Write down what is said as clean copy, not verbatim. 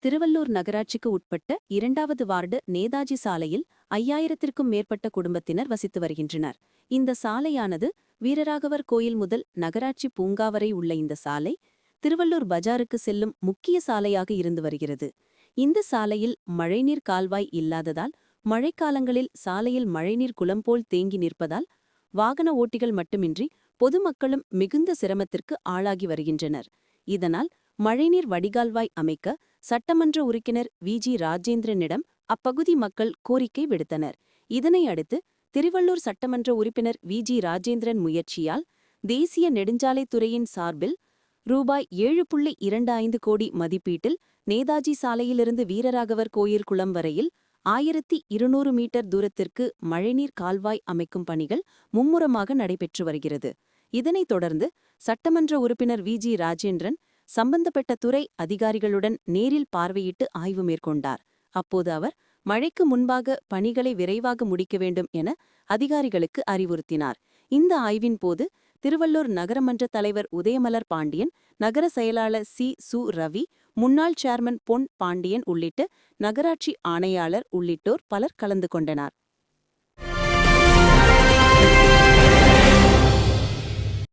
திருவள்ளூர் நகராட்சிக்கு உட்பட்ட 2வது வார்டு நேதாஜி சாலையில் 5000த்திற்கும் மேற்பட்ட குடும்பத்தினர் வசித்து வருகின்றனர். இந்த சாலையானது வீரராகவர் கோயில் முதல் நகராட்சி பூங்கா வரை உள்ள இந்த சாலை திருவள்ளூர் பஜாருக்கு செல்லும் முக்கிய சாலையாக இருந்து வருகிறது. இந்த சாலையில் மழைநீர் கால்வாய் இல்லாததால் மழைக்காலங்களில் சாலையில் மழைநீர் குளம் போல் தேங்கி நிற்பதால் வாகன ஓட்டிகள் மட்டுமின்றி பொதுமக்களும் மிகுந்த சிரமத்திற்கு ஆளாகி வருகின்றனர். இதனால் மழைநீர் வடிகால்வாய் அமைக்க சட்டமன்ற உறுப்பினர் வி.ஜி. ராஜேந்திரனிடம் அப்பகுதி மக்கள் கோரிக்கை விடுத்தனர். இதனை அடுத்து திருவள்ளூர் சட்டமன்ற உறுப்பினர் வி.ஜி. ராஜேந்திரன் முயற்சியால் தேசிய நெடுஞ்சாலைத்துறையின் சார்பில் ரூபாய் 7.25 கோடி மதிப்பீட்டில் நேதாஜி சாலையிலிருந்து வீரராகவர் கோயில் குளம் வரையில் 1200 மீட்டர் தூரத்திற்கு மழைநீர் கால்வாய் அமைக்கும் பணிகள் மும்முரமாக நடைபெற்று வருகிறது. இதனைத் தொடர்ந்து சட்டமன்ற உறுப்பினர் வி.ஜி. ராஜேந்திரன் சம்பந்தப்பட்ட துறை அதிகாரிகளுடன் நேரில் பார்வையிட்டு ஆய்வு மேற்கொண்டார். அப்போது அவர் மழைக்கு முன்பாக பணிகளை விரைவாக முடிக்க வேண்டும் என அதிகாரிகளுக்கு அறிவுறுத்தினார். இந்த ஆய்வின் போது திருவள்ளூர் நகரமன்ற தலைவர் உதயமலர் பாண்டியன், நகர செயலாளர் சு. ரவி, முன்னாள் சேர்மன் பொன் பாண்டியன் உள்ளிட்ட நகராட்சி ஆணையாளர் உள்ளிட்டோர் பலர் கலந்து கொண்டனர்.